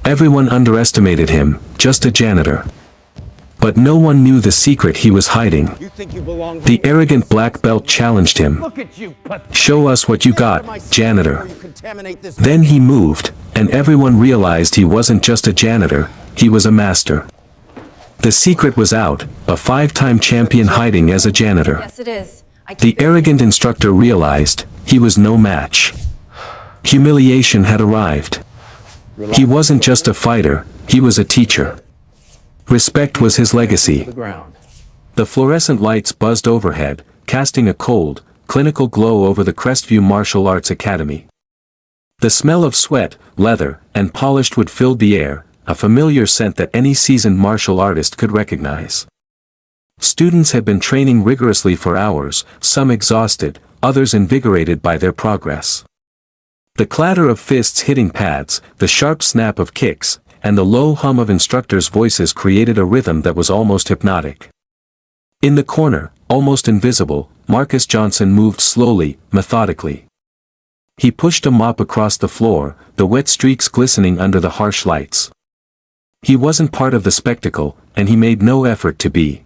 Everyone underestimated him, just a janitor. But no one knew the secret he was hiding. The arrogant black belt challenged him. "Show us what you got, janitor." Then he moved, and everyone realized he wasn't just a janitor, he was a master. The secret was out, a 5-time champion hiding as a janitor. Yes, it is. The arrogant instructor realized he was no match. Humiliation had arrived. He wasn't just a fighter, he was a teacher. Respect was his legacy. The fluorescent lights buzzed overhead, casting a cold, clinical glow over the Crestview Martial Arts Academy. The smell of sweat, leather, and polished wood filled the air, a familiar scent that any seasoned martial artist could recognize. Students had been training rigorously for hours, some exhausted, others invigorated by their progress. The clatter of fists hitting pads, the sharp snap of kicks, and the low hum of instructors' voices created a rhythm that was almost hypnotic. In the corner, almost invisible, Marcus Johnson moved slowly, methodically. He pushed a mop across the floor, the wet streaks glistening under the harsh lights. He wasn't part of the spectacle, and he made no effort to be.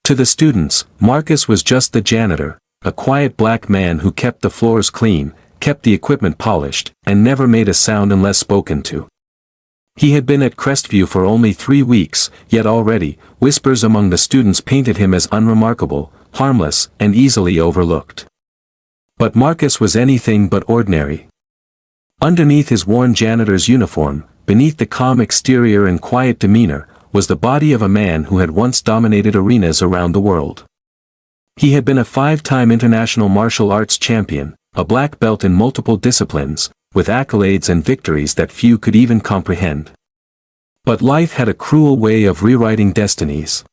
To the students, Marcus was just the janitor, a quiet black man who kept the floors clean, kept the equipment polished, and never made a sound unless spoken to. He had been at Crestview for only 3 weeks, yet already, whispers among the students painted him as unremarkable, harmless, and easily overlooked. But Marcus was anything but ordinary. Underneath his worn janitor's uniform, beneath the calm exterior and quiet demeanor, was the body of a man who had once dominated arenas around the world. He had been a 5-time international martial arts champion, a black belt in multiple disciplines, with accolades and victories that few could even comprehend. But life had a cruel way of rewriting destinies.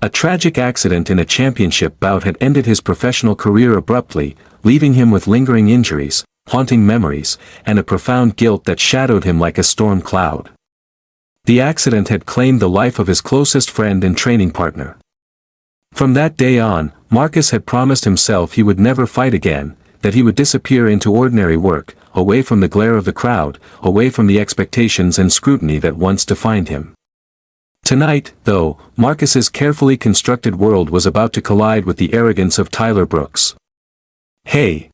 A tragic accident in a championship bout had ended his professional career abruptly, leaving him with lingering injuries, haunting memories, and a profound guilt that shadowed him like a storm cloud. The accident had claimed the life of his closest friend and training partner. From that day on, Marcus had promised himself he would never fight again, that he would disappear into ordinary work, away from the glare of the crowd, away from the expectations and scrutiny that once defined him. Tonight, though, Marcus's carefully constructed world was about to collide with the arrogance of Tyler Brooks. "Hey,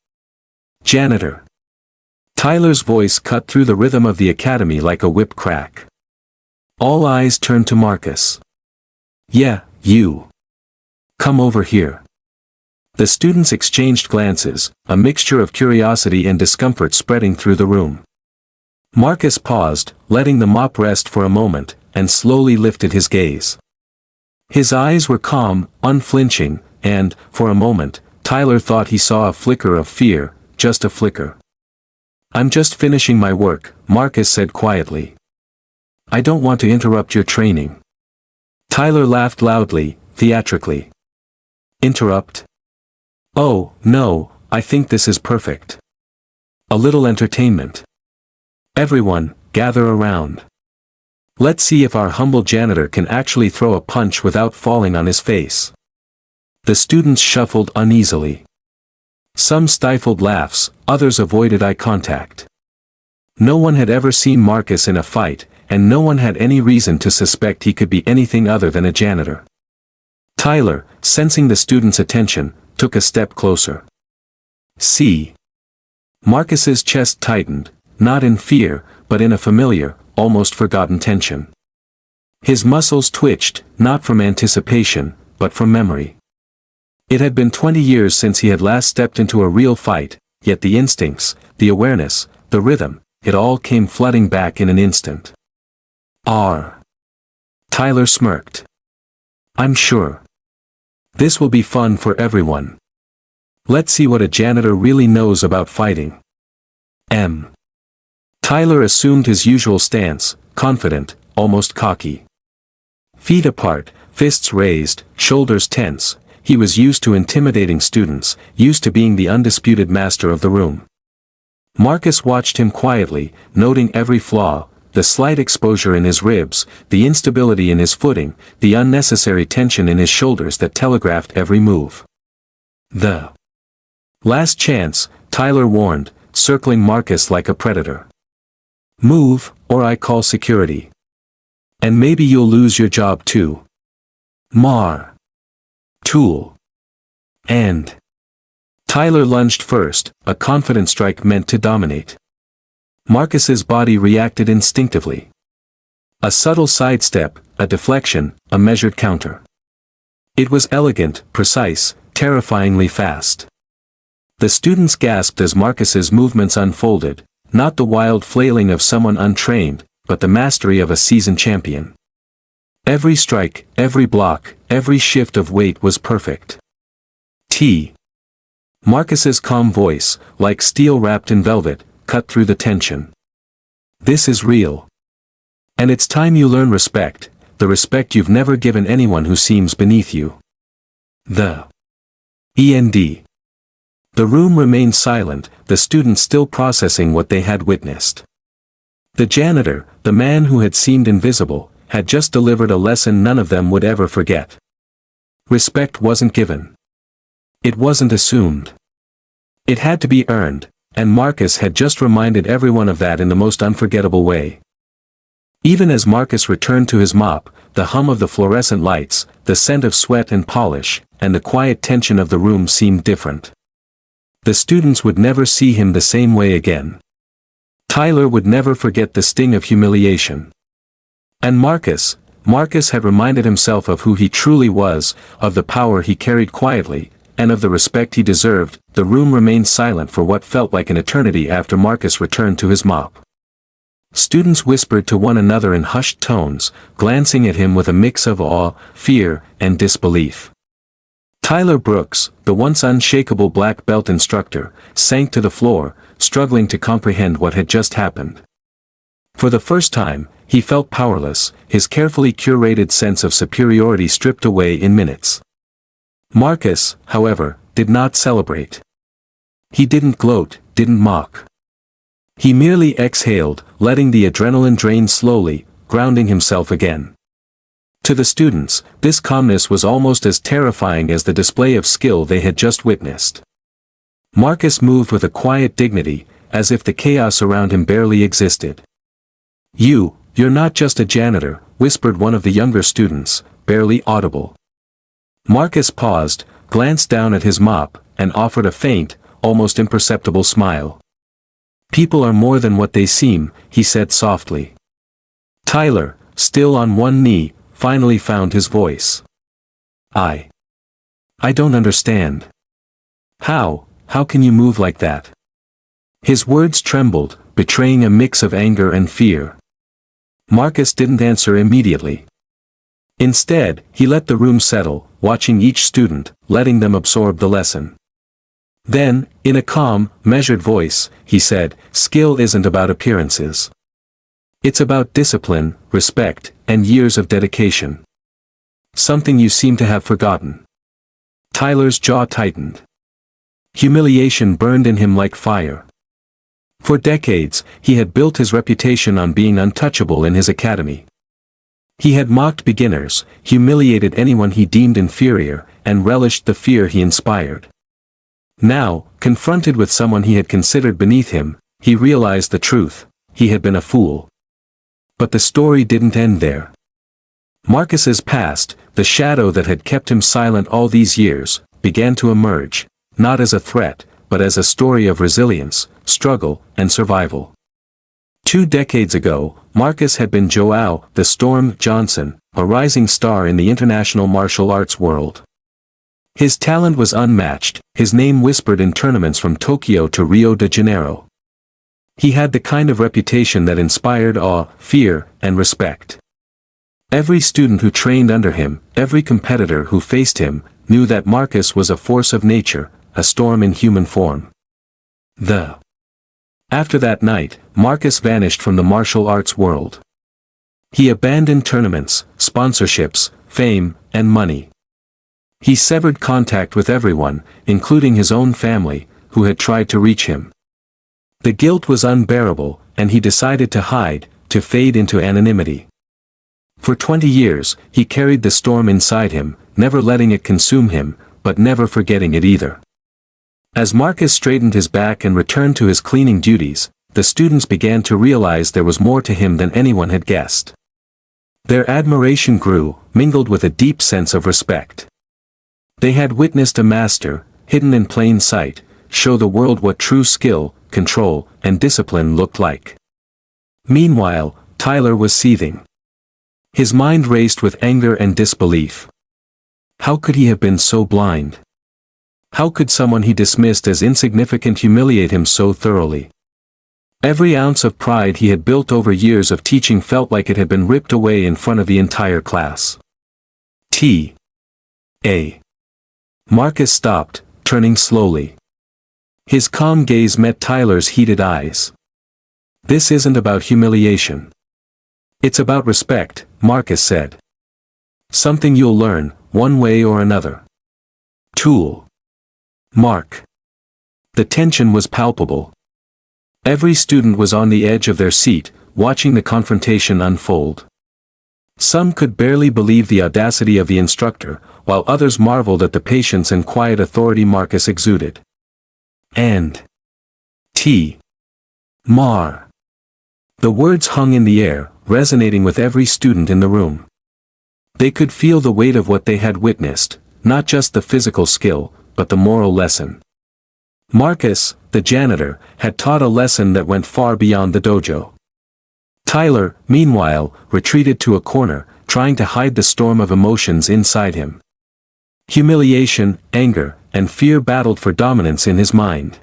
janitor." Tyler's voice cut through the rhythm of the academy like a whip crack. All eyes turned to Marcus. "Yeah, you. Come over here." The students exchanged glances, a mixture of curiosity and discomfort spreading through the room. Marcus paused, letting the mop rest for a moment, and slowly lifted his gaze. His eyes were calm, unflinching, and, for a moment, Tyler thought he saw a flicker of fear, just a flicker. "I'm just finishing my work," Marcus said quietly. "I don't want to interrupt your training." Tyler laughed loudly, theatrically. "Interrupt? Oh, no, I think this is perfect. A little entertainment. Everyone, gather around. Let's see if our humble janitor can actually throw a punch without falling on his face." The students shuffled uneasily. Some stifled laughs, others avoided eye contact. No one had ever seen Marcus in a fight, and no one had any reason to suspect he could be anything other than a janitor. Tyler, sensing the students' attention, took a step closer. "See." Marcus's chest tightened, not in fear, but in a familiar, almost forgotten tension. His muscles twitched, not from anticipation, but from memory. It had been 20 years since he had last stepped into a real fight, yet the instincts, the awareness, the rhythm, it all came flooding back in an instant. "R." Tyler smirked. "I'm sure. This will be fun for everyone. Let's see what a janitor really knows about fighting." M. Tyler assumed his usual stance, confident, almost cocky. Feet apart, fists raised, shoulders tense, he was used to intimidating students, used to being the undisputed master of the room. Marcus watched him quietly, noting every flaw, the slight exposure in his ribs, the instability in his footing, the unnecessary tension in his shoulders that telegraphed every move. "The last chance," Tyler warned, circling Marcus like a predator. "Move, or I call security. And maybe you'll lose your job too. Mar. Tool. And. Tyler lunged first, a confident strike meant to dominate. Marcus's body reacted instinctively. A subtle sidestep, a deflection, a measured counter. It was elegant, precise, terrifyingly fast. The students gasped as Marcus's movements unfolded, not the wild flailing of someone untrained, but the mastery of a seasoned champion. Every strike, every block, every shift of weight was perfect. Marcus's calm voice, like steel wrapped in velvet, cut through the tension. This is real. And it's time you learn respect, the respect you've never given anyone who seems beneath you. The end. The room remained silent, the students still processing what they had witnessed. The janitor, the man who had seemed invisible, had just delivered a lesson none of them would ever forget. Respect wasn't given. It wasn't assumed. It had to be earned, and Marcus had just reminded everyone of that in the most unforgettable way. Even as Marcus returned to his mop, the hum of the fluorescent lights, the scent of sweat and polish, and the quiet tension of the room seemed different. The students would never see him the same way again. Tyler would never forget the sting of humiliation. And Marcus had reminded himself of who he truly was, of the power he carried quietly, and of the respect he deserved. The room remained silent for what felt like an eternity after Marcus returned to his mop. Students whispered to one another in hushed tones, glancing at him with a mix of awe, fear, and disbelief. Tyler Brooks, the once unshakable black belt instructor, sank to the floor, struggling to comprehend what had just happened. For the first time, he felt powerless, his carefully curated sense of superiority stripped away in minutes. Marcus, however, did not celebrate. He didn't gloat, didn't mock. He merely exhaled, letting the adrenaline drain slowly, grounding himself again. To the students, this calmness was almost as terrifying as the display of skill they had just witnessed. Marcus moved with a quiet dignity, as if the chaos around him barely existed. You're not just a janitor," whispered one of the younger students, barely audible. Marcus paused, glanced down at his mop, and offered a faint, almost imperceptible smile. "People are more than what they seem," he said softly. Tyler, still on one knee, finally found his voice. I don't understand. How can you move like that?" His words trembled, betraying a mix of anger and fear. Marcus didn't answer immediately. Instead, he let the room settle, watching each student, letting them absorb the lesson. Then, in a calm, measured voice, he said, "Skill isn't about appearances. It's about discipline, respect, and years of dedication. Something you seem to have forgotten." Tyler's jaw tightened. Humiliation burned in him like fire. For decades, he had built his reputation on being untouchable in his academy. He had mocked beginners, humiliated anyone he deemed inferior, and relished the fear he inspired. Now, confronted with someone he had considered beneath him, he realized the truth: he had been a fool. But the story didn't end there. Marcus's past, the shadow that had kept him silent all these years, began to emerge, not as a threat, but as a story of resilience, struggle, and survival. 2 decades ago, Marcus had been Joao "the Storm" Johnson, a rising star in the international martial arts world. His talent was unmatched, his name whispered in tournaments from Tokyo to Rio de Janeiro. He had the kind of reputation that inspired awe, fear, and respect. Every student who trained under him, every competitor who faced him, knew that Marcus was a force of nature, a storm in human form. After that night, Marcus vanished from the martial arts world. He abandoned tournaments, sponsorships, fame, and money. He severed contact with everyone, including his own family, who had tried to reach him. The guilt was unbearable, and he decided to hide, to fade into anonymity. For 20 years, he carried the storm inside him, never letting it consume him, but never forgetting it either. As Marcus straightened his back and returned to his cleaning duties, the students began to realize there was more to him than anyone had guessed. Their admiration grew, mingled with a deep sense of respect. They had witnessed a master, hidden in plain sight, show the world what true skill, control, and discipline looked like. Meanwhile, Tyler was seething. His mind raced with anger and disbelief. How could he have been so blind? How could someone he dismissed as insignificant humiliate him so thoroughly? Every ounce of pride he had built over years of teaching felt like it had been ripped away in front of the entire class. T.A. Marcus stopped, turning slowly. His calm gaze met Tyler's heated eyes. This isn't about humiliation. It's about respect, Marcus said. Something you'll learn, one way or another. Tool. Mark. The tension was palpable. Every student was on the edge of their seat, watching the confrontation unfold. Some could barely believe the audacity of the instructor, while others marveled at the patience and quiet authority Marcus exuded. And T. Mar. The words hung in the air, resonating with every student in the room. They could feel the weight of what they had witnessed, not just the physical skill, but the moral lesson. Marcus, the janitor, had taught a lesson that went far beyond the dojo. Tyler, meanwhile, retreated to a corner, trying to hide the storm of emotions inside him. Humiliation, anger, and fear battled for dominance in his mind.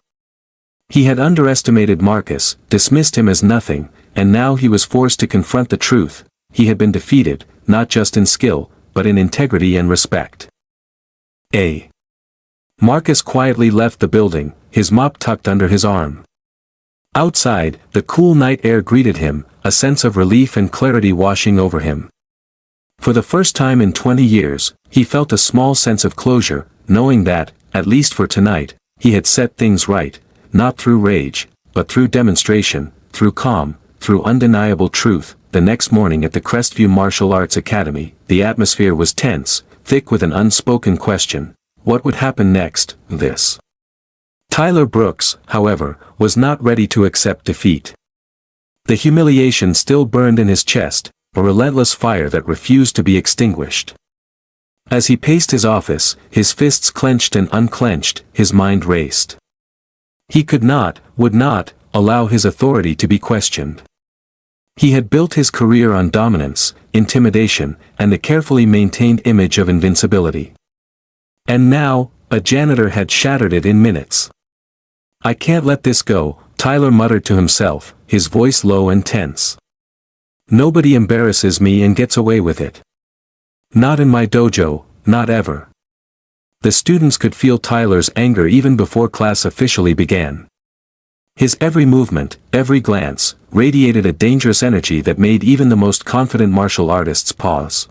He had underestimated Marcus, dismissed him as nothing, and now he was forced to confront the truth. He had been defeated, not just in skill, but in integrity and respect. Marcus quietly left the building, his mop tucked under his arm. Outside, the cool night air greeted him, a sense of relief and clarity washing over him. For the first time in 20 years, he felt a small sense of closure, knowing that, at least for tonight, he had set things right, not through rage, but through demonstration, through calm, through undeniable truth. The next morning at the Crestview Martial Arts Academy, the atmosphere was tense, thick with an unspoken question. What would happen next? Tyler Brooks, however, was not ready to accept defeat. The humiliation still burned in his chest, a relentless fire that refused to be extinguished. As he paced his office, his fists clenched and unclenched, his mind raced. He could not, would not, allow his authority to be questioned. He had built his career on dominance, intimidation, and the carefully maintained image of invincibility. And now, a janitor had shattered it in minutes. I can't let this go, Tyler muttered to himself, his voice low and tense. Nobody embarrasses me and gets away with it. Not in my dojo, not ever. The students could feel Tyler's anger even before class officially began. His every movement, every glance, radiated a dangerous energy that made even the most confident martial artists pause.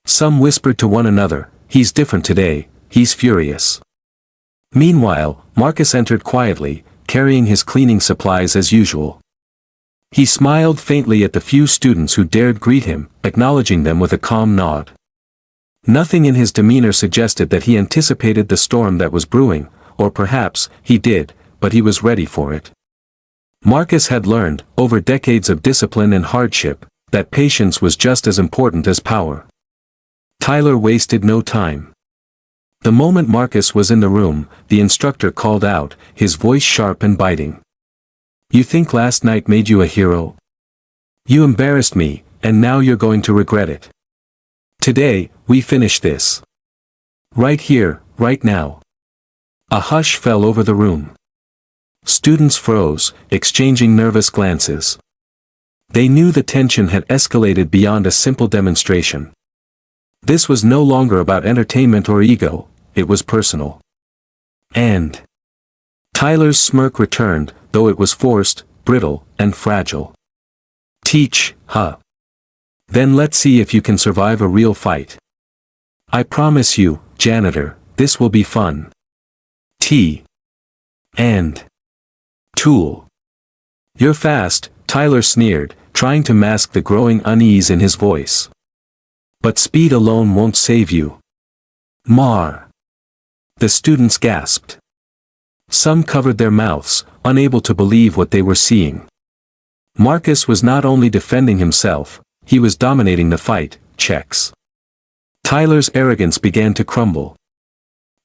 Some whispered to one another, "He's different today, he's furious." Meanwhile, Marcus entered quietly, carrying his cleaning supplies as usual. He smiled faintly at the few students who dared greet him, acknowledging them with a calm nod. Nothing in his demeanor suggested that he anticipated the storm that was brewing, or perhaps, he did, but he was ready for it. Marcus had learned, over decades of discipline and hardship, that patience was just as important as power. Tyler wasted no time. The moment Marcus was in the room, the instructor called out, his voice sharp and biting. "You think last night made you a hero? You embarrassed me, and now you're going to regret it. Today, we finish this. Right here, right now." A hush fell over the room. Students froze, exchanging nervous glances. They knew the tension had escalated beyond a simple demonstration. This was no longer about entertainment or ego, it was personal. And Tyler's smirk returned, though it was forced, brittle, and fragile. "Teach, huh? Then let's see if you can survive a real fight. I promise you, janitor, this will be fun." And Tool. "You're fast," Tyler sneered, trying to mask the growing unease in his voice. "But speed alone won't save you." Mar. The students gasped. Some covered their mouths, unable to believe what they were seeing. Marcus was not only defending himself, he was dominating the fight. Checks. Tyler's arrogance began to crumble.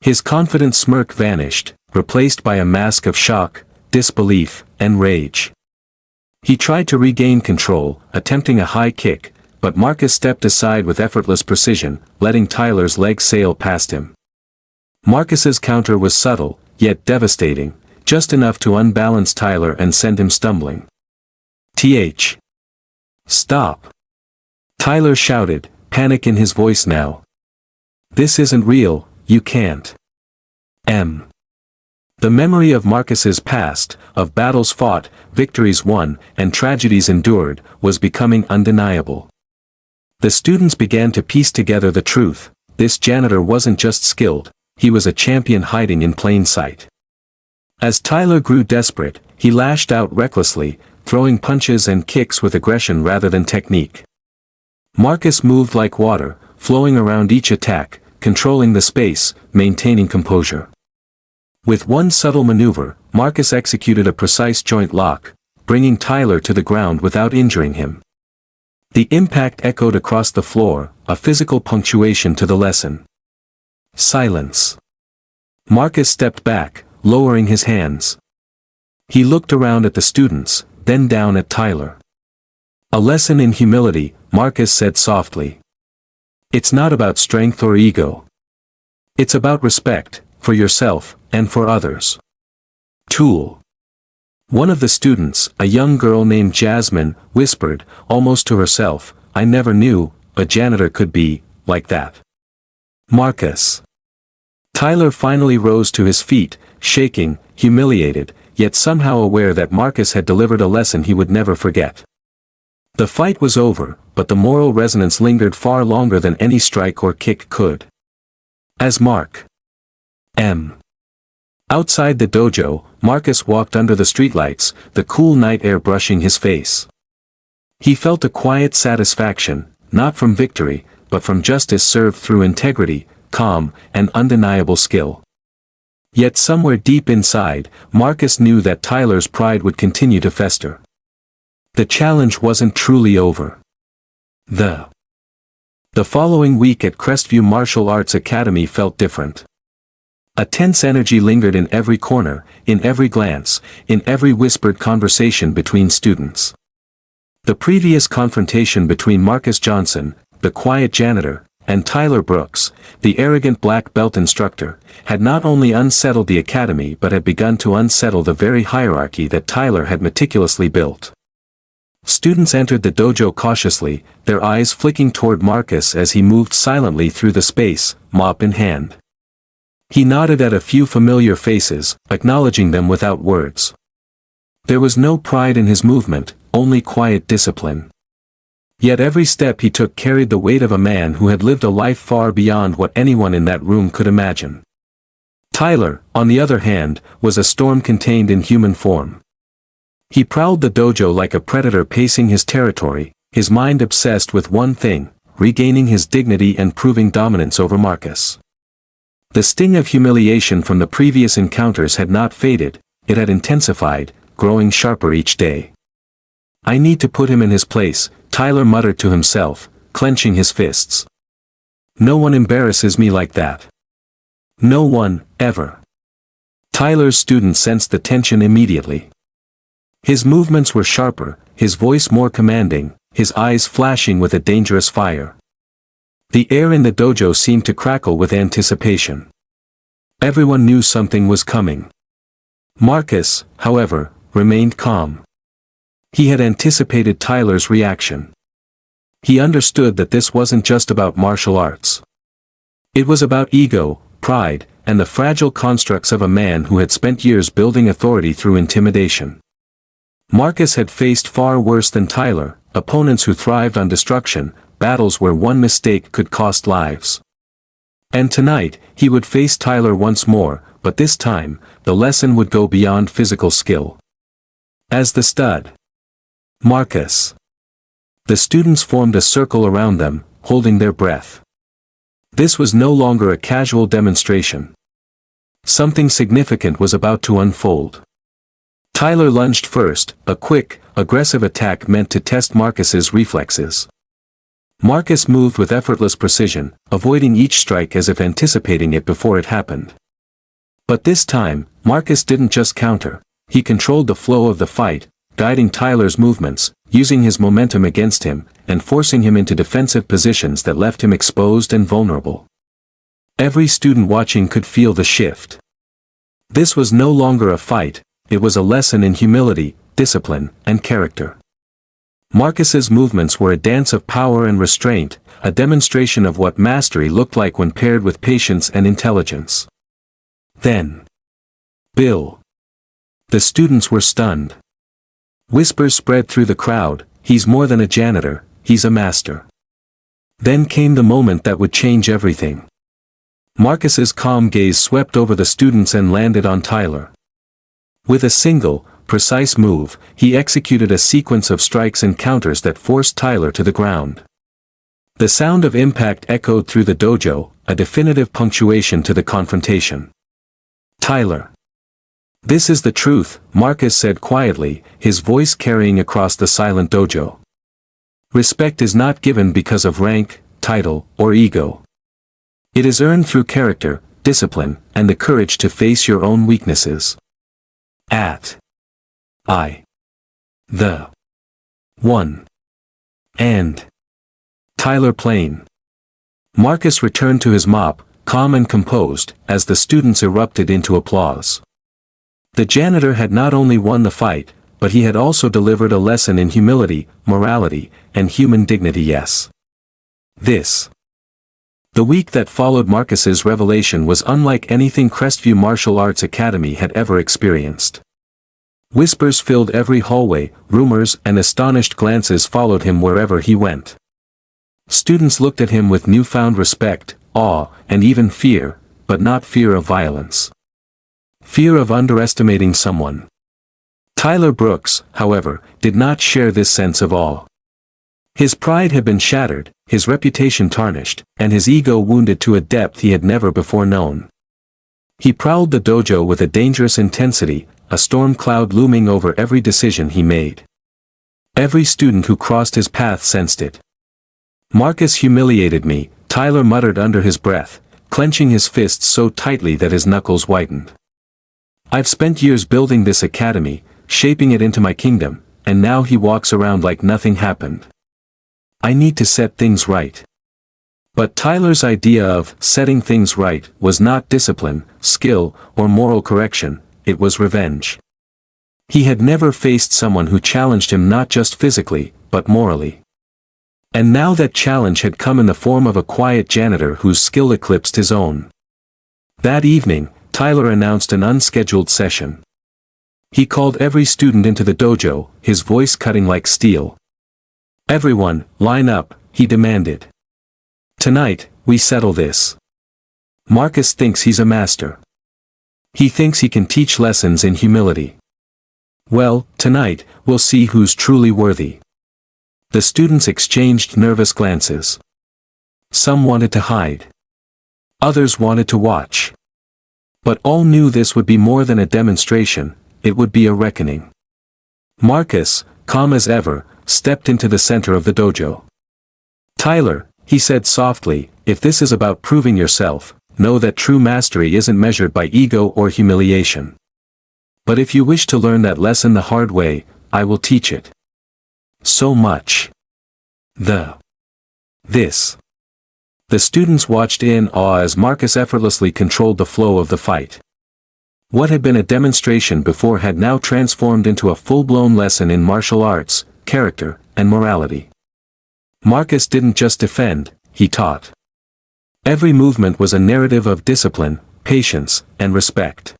His confident smirk vanished, replaced by a mask of shock, disbelief, and rage. He tried to regain control, attempting a high kick, but Marcus stepped aside with effortless precision, letting Tyler's leg sail past him. Marcus's counter was subtle, yet devastating, just enough to unbalance Tyler and send him stumbling. Stop! Tyler shouted, panic in his voice now. This isn't real, you can't. The memory of Marcus's past, of battles fought, victories won, and tragedies endured, was becoming undeniable. The students began to piece together the truth. This janitor wasn't just skilled, he was a champion hiding in plain sight. As Tyler grew desperate, he lashed out recklessly, throwing punches and kicks with aggression rather than technique. Marcus moved like water, flowing around each attack, controlling the space, maintaining composure. With one subtle maneuver, Marcus executed a precise joint lock, bringing Tyler to the ground without injuring him. The impact echoed across the floor, a physical punctuation to the lesson. Silence. Marcus stepped back, lowering his hands. He looked around at the students, then down at Tyler. A lesson in humility, Marcus said softly. It's not about strength or ego. It's about respect, for yourself, and for others. Tool. One of the students, a young girl named Jasmine, whispered, almost to herself, I never knew a janitor could be like that. Marcus. Tyler finally rose to his feet, shaking, humiliated, yet somehow aware that Marcus had delivered a lesson he would never forget. The fight was over, but the moral resonance lingered far longer than any strike or kick could. As Mark. Outside the dojo, Marcus walked under the streetlights, the cool night air brushing his face. He felt a quiet satisfaction, not from victory, but from justice served through integrity, calm, and undeniable skill. Yet somewhere deep inside, Marcus knew that Tyler's pride would continue to fester. The challenge wasn't truly over. The following week at Crestview Martial Arts Academy felt different. A tense energy lingered in every corner, in every glance, in every whispered conversation between students. The previous confrontation between Marcus Johnson, the quiet janitor, and Tyler Brooks, the arrogant black belt instructor, had not only unsettled the academy but had begun to unsettle the very hierarchy that Tyler had meticulously built. Students entered the dojo cautiously, their eyes flicking toward Marcus as he moved silently through the space, mop in hand. He nodded at a few familiar faces, acknowledging them without words. There was no pride in his movement, only quiet discipline. Yet every step he took carried the weight of a man who had lived a life far beyond what anyone in that room could imagine. Tyler, on the other hand, was a storm contained in human form. He prowled the dojo like a predator pacing his territory, his mind obsessed with one thing, regaining his dignity and proving dominance over Marcus. The sting of humiliation from the previous encounters had not faded, it had intensified, growing sharper each day. I need to put him in his place, Tyler muttered to himself, clenching his fists. No one embarrasses me like that. No one, ever. Tyler's students sensed the tension immediately. His movements were sharper, his voice more commanding, his eyes flashing with a dangerous fire. The air in the dojo seemed to crackle with anticipation. Everyone knew something was coming. Marcus, however, remained calm. He had anticipated Tyler's reaction. He understood that this wasn't just about martial arts. It was about ego, pride, and the fragile constructs of a man who had spent years building authority through intimidation. Marcus had faced far worse than Tyler, opponents who thrived on destruction, battles where one mistake could cost lives. And tonight, he would face Tyler once more, but this time, the lesson would go beyond physical skill. As the stud. Marcus. The students formed a circle around them, holding their breath. This was no longer a casual demonstration. Something significant was about to unfold. Tyler lunged first, a quick, aggressive attack meant to test Marcus's reflexes. Marcus moved with effortless precision, avoiding each strike as if anticipating it before it happened. But this time, Marcus didn't just counter, he controlled the flow of the fight, guiding Tyler's movements, using his momentum against him, and forcing him into defensive positions that left him exposed and vulnerable. Every student watching could feel the shift. This was no longer a fight, it was a lesson in humility, discipline, and character. Marcus's movements were a dance of power and restraint, a demonstration of what mastery looked like when paired with patience and intelligence. Then, Bill. The students were stunned. Whispers spread through the crowd, "He's more than a janitor, he's a master." Then came the moment that would change everything. Marcus's calm gaze swept over the students and landed on Tyler. With a single, precise move, he executed a sequence of strikes and counters that forced Tyler to the ground. The sound of impact echoed through the dojo, a definitive punctuation to the confrontation. "Tyler. This is the truth," Marcus said quietly, his voice carrying across the silent dojo. "Respect is not given because of rank, title, or ego. It is earned through character, discipline, and the courage to face your own weaknesses. The one. And Tyler Plain." Marcus returned to his mop, calm and composed, as the students erupted into applause. The janitor had not only won the fight, but he had also delivered a lesson in humility, morality, and human dignity. The week that followed Marcus's revelation was unlike anything Crestview Martial Arts Academy had ever experienced. Whispers filled every hallway, rumors and astonished glances followed him wherever he went. Students looked at him with newfound respect, awe, and even fear, but not fear of violence. Fear of underestimating someone. Tyler Brooks, however, did not share this sense of awe. His pride had been shattered, his reputation tarnished, and his ego wounded to a depth he had never before known. He prowled the dojo with a dangerous intensity, a storm cloud looming over every decision he made. Every student who crossed his path sensed it. "Marcus humiliated me," Tyler muttered under his breath, clenching his fists so tightly that his knuckles whitened. "I've spent years building this academy, shaping it into my kingdom, and now he walks around like nothing happened. I need to set things right." But Tyler's idea of setting things right was not discipline, skill, or moral correction, it was revenge. He had never faced someone who challenged him not just physically, but morally. And now that challenge had come in the form of a quiet janitor whose skill eclipsed his own. That evening, Tyler announced an unscheduled session. He called every student into the dojo, his voice cutting like steel. "Everyone, line up," he demanded. "Tonight, we settle this. Marcus thinks he's a master. He thinks he can teach lessons in humility. Well, tonight, we'll see who's truly worthy." The students exchanged nervous glances. Some wanted to hide. Others wanted to watch. But all knew this would be more than a demonstration, it would be a reckoning. Marcus, calm as ever, stepped into the center of the dojo. "Tyler," he said softly, "if this is about proving yourself, know that true mastery isn't measured by ego or humiliation. But if you wish to learn that lesson the hard way, I will teach it. So much. This." The students watched in awe as Marcus effortlessly controlled the flow of the fight. What had been a demonstration before had now transformed into a full-blown lesson in martial arts, character, and morality. Marcus didn't just defend, he taught. Every movement was a narrative of discipline, patience, and respect.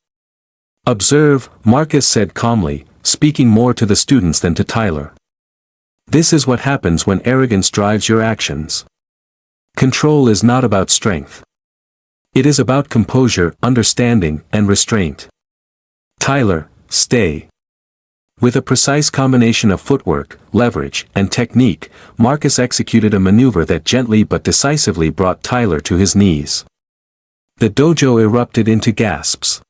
"Observe," Marcus said calmly, speaking more to the students than to Tyler. "This is what happens when arrogance drives your actions. Control is not about strength. It is about composure, understanding, and restraint. Tyler, stay." With a precise combination of footwork, leverage, and technique, Marcus executed a maneuver that gently but decisively brought Tyler to his knees. The dojo erupted into gasps.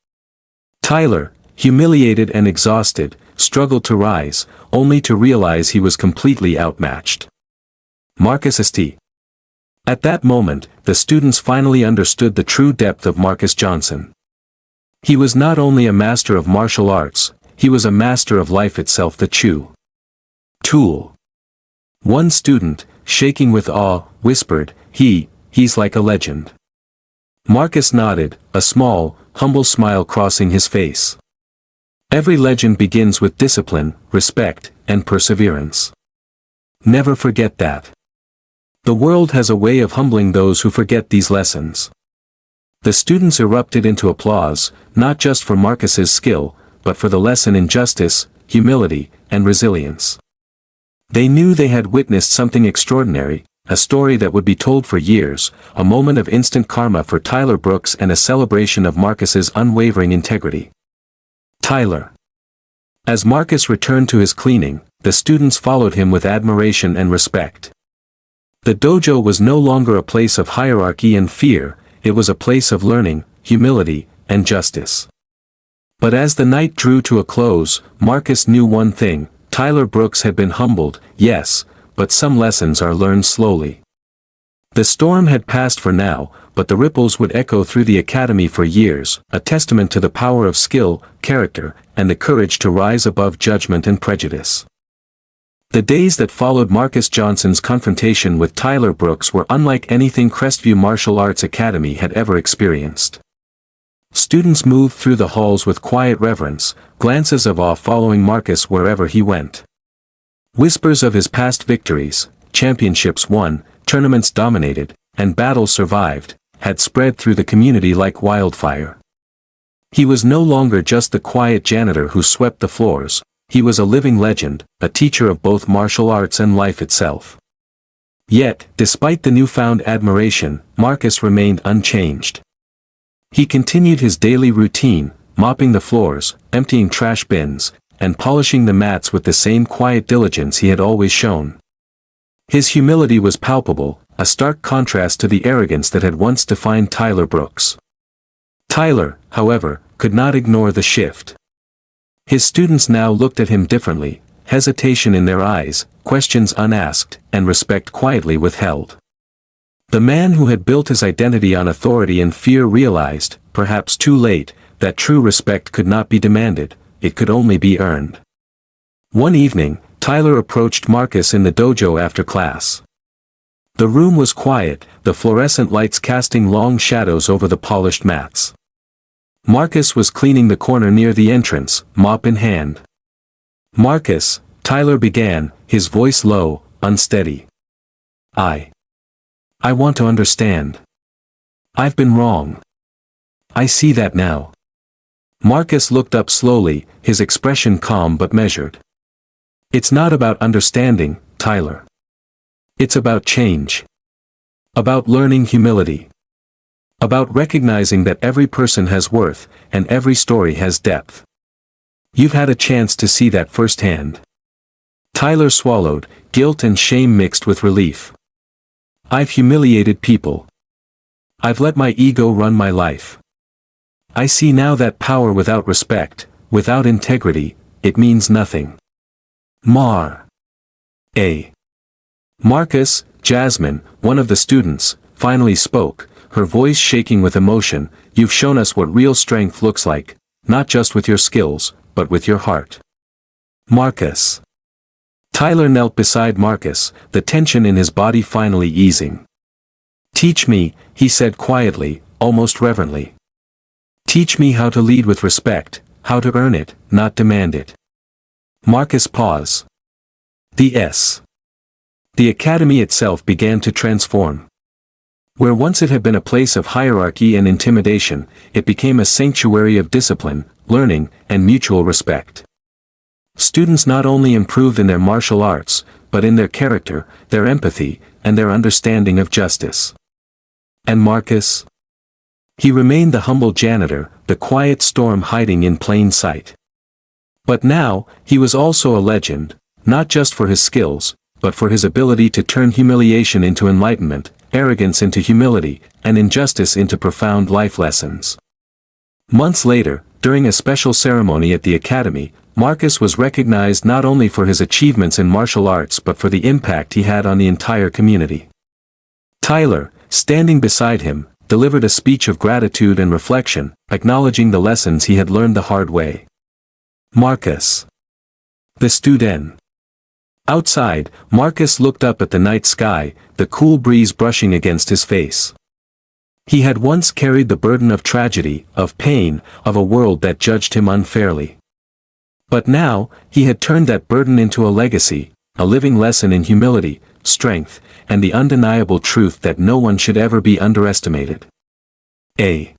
Tyler, humiliated and exhausted, struggled to rise, only to realize he was completely outmatched. Marcus St. At that moment, the students finally understood the true depth of Marcus Johnson. He was not only a master of martial arts, he was a master of life itself, the true tool. One student, shaking with awe, whispered, he's like a legend. Marcus nodded, a small, humble smile crossing his face. Every legend begins with discipline, respect, and perseverance. Never forget that. The world has a way of humbling those who forget these lessons. The students erupted into applause, not just for Marcus's skill, but for the lesson in justice, humility, and resilience. They knew they had witnessed something extraordinary, a story that would be told for years, a moment of instant karma for Tyler Brooks and a celebration of Marcus's unwavering integrity. Tyler. As Marcus returned to his cleaning, the students followed him with admiration and respect. The dojo was no longer a place of hierarchy and fear, it was a place of learning, humility, and justice. But as the night drew to a close, Marcus knew one thing: Tyler Brooks had been humbled, yes, but some lessons are learned slowly. The storm had passed for now, but the ripples would echo through the academy for years, a testament to the power of skill, character, and the courage to rise above judgment and prejudice. The days that followed Marcus Johnson's confrontation with Tyler Brooks were unlike anything Crestview Martial Arts Academy had ever experienced. Students moved through the halls with quiet reverence, glances of awe following Marcus wherever he went. Whispers of his past victories, championships won, tournaments dominated, and battles survived, had spread through the community like wildfire. He was no longer just the quiet janitor who swept the floors, he was a living legend, a teacher of both martial arts and life itself. Yet, despite the newfound admiration, Marcus remained unchanged. He continued his daily routine, mopping the floors, emptying trash bins, and polishing the mats with the same quiet diligence he had always shown. His humility was palpable, a stark contrast to the arrogance that had once defined Tyler Brooks. Tyler, however, could not ignore the shift. His students now looked at him differently, hesitation in their eyes, questions unasked, and respect quietly withheld. The man who had built his identity on authority and fear realized, perhaps too late, that true respect could not be demanded, it could only be earned. One evening, Tyler approached Marcus in the dojo after class. The room was quiet, the fluorescent lights casting long shadows over the polished mats. Marcus was cleaning the corner near the entrance, mop in hand. "Marcus," Tyler began, his voice low, unsteady. I want to understand. I've been wrong. I see that now." Marcus looked up slowly, his expression calm but measured. "It's not about understanding, Tyler. It's about change. About learning humility. About recognizing that every person has worth, and every story has depth. You've had a chance to see that firsthand." Tyler swallowed, guilt and shame mixed with relief. "I've humiliated people. I've let my ego run my life. I see now that power without respect, without integrity, it means nothing." Marcus, Jasmine, one of the students, finally spoke, her voice shaking with emotion. "You've shown us what real strength looks like, not just with your skills, but with your heart." Marcus. Tyler knelt beside Marcus, the tension in his body finally easing. "Teach me," he said quietly, almost reverently. "Teach me how to lead with respect, how to earn it, not demand it." Marcus paused. The academy itself began to transform. Where once it had been a place of hierarchy and intimidation, it became a sanctuary of discipline, learning, and mutual respect. Students not only improved in their martial arts, but in their character, their empathy, and their understanding of justice. And Marcus? He remained the humble janitor, the quiet storm hiding in plain sight. But now, he was also a legend, not just for his skills, but for his ability to turn humiliation into enlightenment, arrogance into humility, and injustice into profound life lessons. Months later, during a special ceremony at the academy, Marcus was recognized not only for his achievements in martial arts but for the impact he had on the entire community. Tyler, standing beside him, delivered a speech of gratitude and reflection, acknowledging the lessons he had learned the hard way. Marcus. The student. Outside, Marcus looked up at the night sky, the cool breeze brushing against his face. He had once carried the burden of tragedy, of pain, of a world that judged him unfairly. But now, he had turned that burden into a legacy, a living lesson in humility, strength, and the undeniable truth that no one should ever be underestimated. A